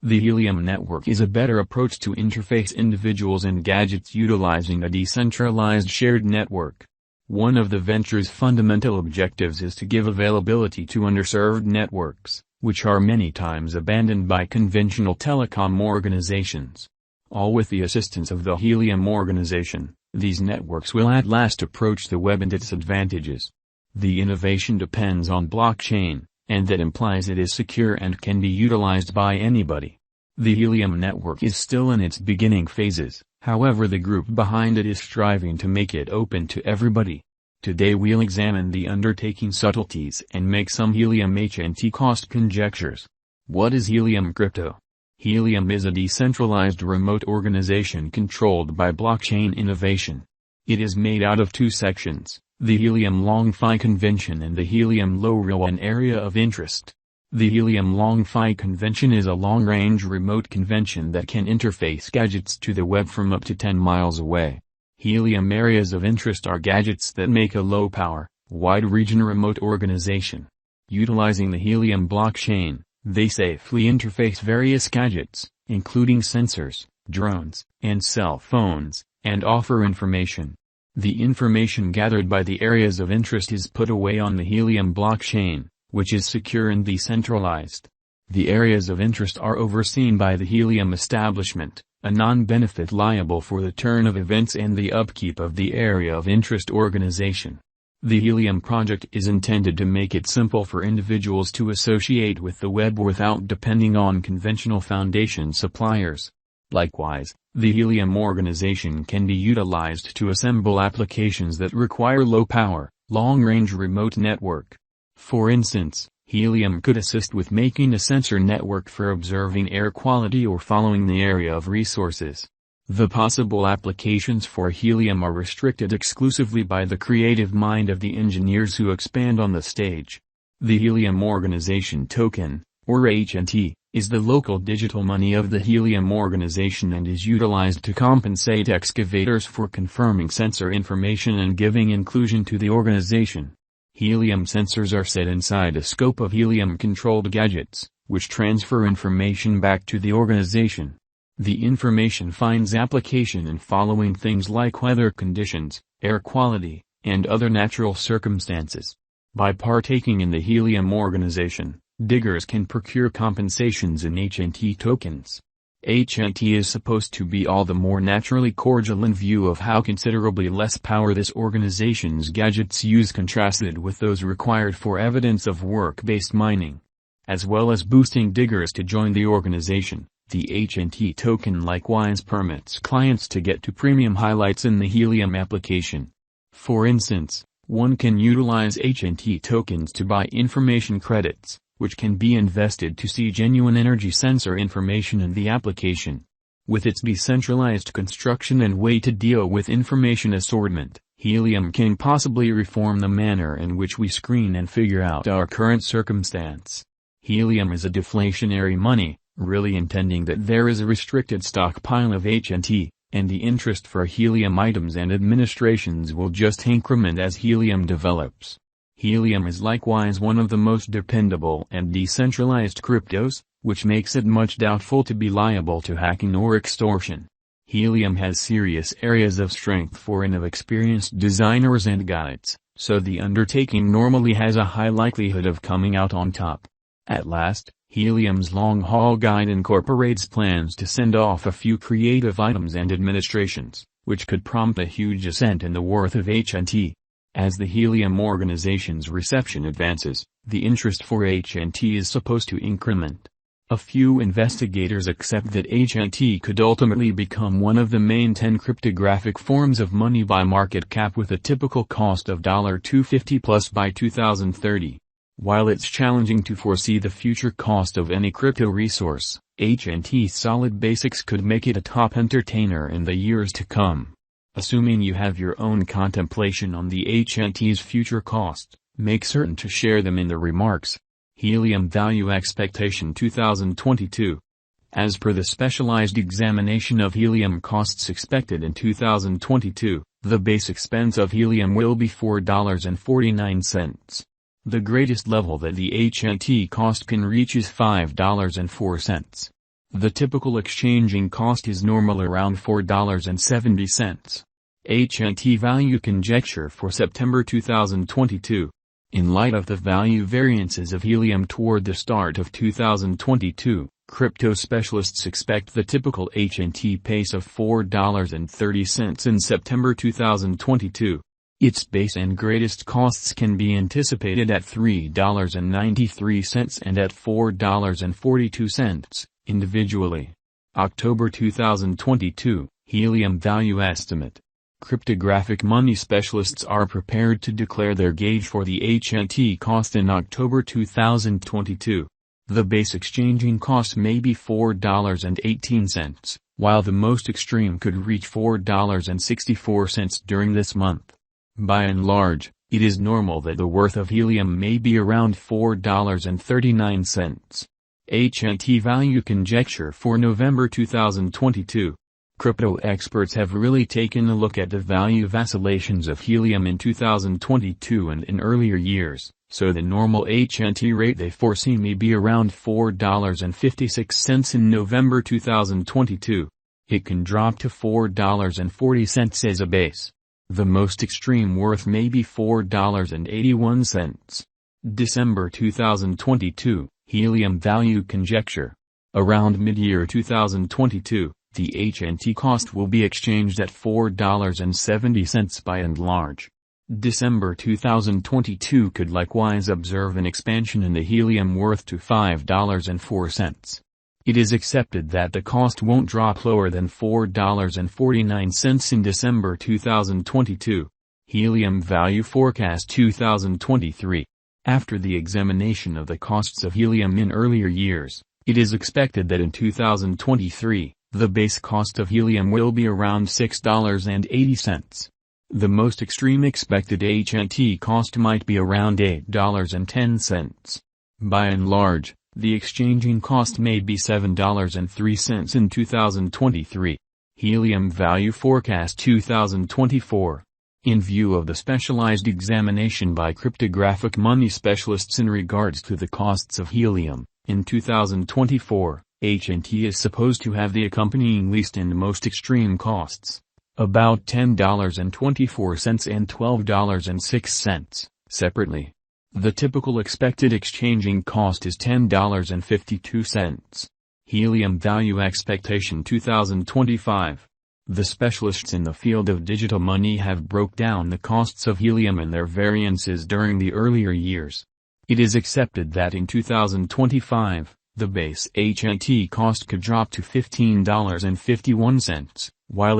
The Helium network is a better approach to interface individuals and gadgets utilizing a decentralized shared network. One of the venture's fundamental objectives is to give availability to underserved networks, which are many times abandoned by conventional telecom organizations. All with the assistance of the Helium organization, these networks will at last approach the web and its advantages. The innovation depends on blockchain, and that implies it is secure and can be utilized by anybody. The Helium network is still in its beginning phases, however the group behind it is striving to make it open to everybody. Today we'll examine the undertaking subtleties and make some Helium HNT cost conjectures. What is Helium crypto? Helium is a decentralized remote organization controlled by blockchain innovation. It is made out of two sections, the Helium Long-Fi Convention and the Helium lorawan area of interest. The Helium Long-Fi Convention is a long-range remote convention that can interface gadgets to the web from up to 10 miles away. Helium areas of interest are gadgets that make a low-power, wide-region remote organization. Utilizing the Helium blockchain, they safely interface various gadgets, including sensors, drones, and cell phones, and offer information. The information gathered by the areas of interest is put away on the Helium blockchain, which is secure and decentralized. The areas of interest are overseen by the Helium establishment, a non-benefit liable for the turn of events and the upkeep of the area of interest organization. The Helium project is intended to make it simple for individuals to associate with the web without depending on conventional foundation suppliers. Likewise, the Helium organization can be utilized to assemble applications that require low power, long-range remote network. For instance, Helium could assist with making a sensor network for observing air quality or following the area of resources. The possible applications for Helium are restricted exclusively by the creative mind of the engineers who expand on the stage. The Helium Organization Token, or HNT, is the local digital money of the Helium organization and is utilized to compensate excavators for confirming sensor information and giving inclusion to the organization. Helium sensors are set inside a scope of Helium-controlled gadgets, which transfer information back to the organization. The information finds application in following things like weather conditions, air quality, and other natural circumstances. By partaking in the Helium organization, diggers can procure compensations in HNT tokens. HNT is supposed to be all the more naturally cordial in view of how considerably less power this organization's gadgets use contrasted with those required for evidence of work-based mining. As well as boosting diggers to join the organization, the HNT token likewise permits clients to get to premium highlights in the Helium application. For instance, one can utilize HNT tokens to buy information credits, which can be invested to see genuine energy sensor information in the application. With its decentralized construction and way to deal with information assortment, Helium can possibly reform the manner in which we screen and figure out our current circumstance. Helium is a deflationary money, really intending that there is a restricted stockpile of HNT, and the interest for Helium items and administrations will just increment as Helium develops. Helium is likewise one of the most dependable and decentralized cryptos, which makes it much doubtful to be liable to hacking or extortion. Helium has serious areas of strength for experienced designers and guides, so the undertaking normally has a high likelihood of coming out on top. At last, Helium's long-haul guide incorporates plans to send off a few creative items and administrations, which could prompt a huge ascent in the worth of HNT. As the Helium organization's reception advances, the interest for HNT is supposed to increment. A few investigators accept that HNT could ultimately become one of the main 10 cryptographic forms of money by market cap with a typical cost of $250 plus by 2030. While it's challenging to foresee the future cost of any crypto resource, HNT's solid basics could make it a top entertainer in the years to come. Assuming you have your own contemplation on the HNT's future cost, make certain to share them in the remarks. Helium Value Expectation 2022. As per the specialized examination of Helium costs expected in 2022, the base expense of Helium will be $4.49. The greatest level that the HNT cost can reach is $5.04. The typical exchanging cost is normal around $4.70. HNT value conjecture for September 2022. In light of the value variances of helium toward the start of 2022, crypto specialists expect the typical HNT pace of $4.30 in September 2022. Its base and greatest costs can be anticipated at $3.93 and at $4.42, individually. October 2022, helium value estimate. Cryptographic money specialists are prepared to declare their gauge for the HNT cost in October 2022. The base exchanging cost may be $4.18, while the most extreme could reach $4.64 during this month. By and large, it is normal that the worth of helium may be around $4.39. HNT value conjecture for November 2022. Crypto experts have really taken a look at the value vacillations of helium in 2022 and in earlier years, so the normal HNT rate they foresee may be around $4.56 in November 2022. It can drop to $4.40 as a base. The most extreme worth may be $4.81. December 2022, helium value conjecture. Around mid-year 2022, the HNT cost will be exchanged at $4.70 by and large. December 2022 could likewise observe an expansion in the helium worth to $5.04. It is accepted that the cost won't drop lower than $4.49 in December 2022. Helium value forecast 2023. After the examination of the costs of helium in earlier years, it is expected that in 2023, the base cost of helium will be around $6.80. The most extreme expected HNT cost might be around $8.10. By and large, the exchanging cost may be $7.03 in 2023. Helium value forecast 2024. In view of the specialized examination by cryptographic money specialists in regards to the costs of helium, in 2024, HNT is supposed to have the accompanying least and most extreme costs, about $10.24 and $12.06, separately. The typical expected exchanging cost is $10.52. Helium value expectation 2025. The specialists in the field of digital money have broke down the costs of helium and their variances during the earlier years. It is accepted that in 2025, the base HNT cost could drop to $15.51, while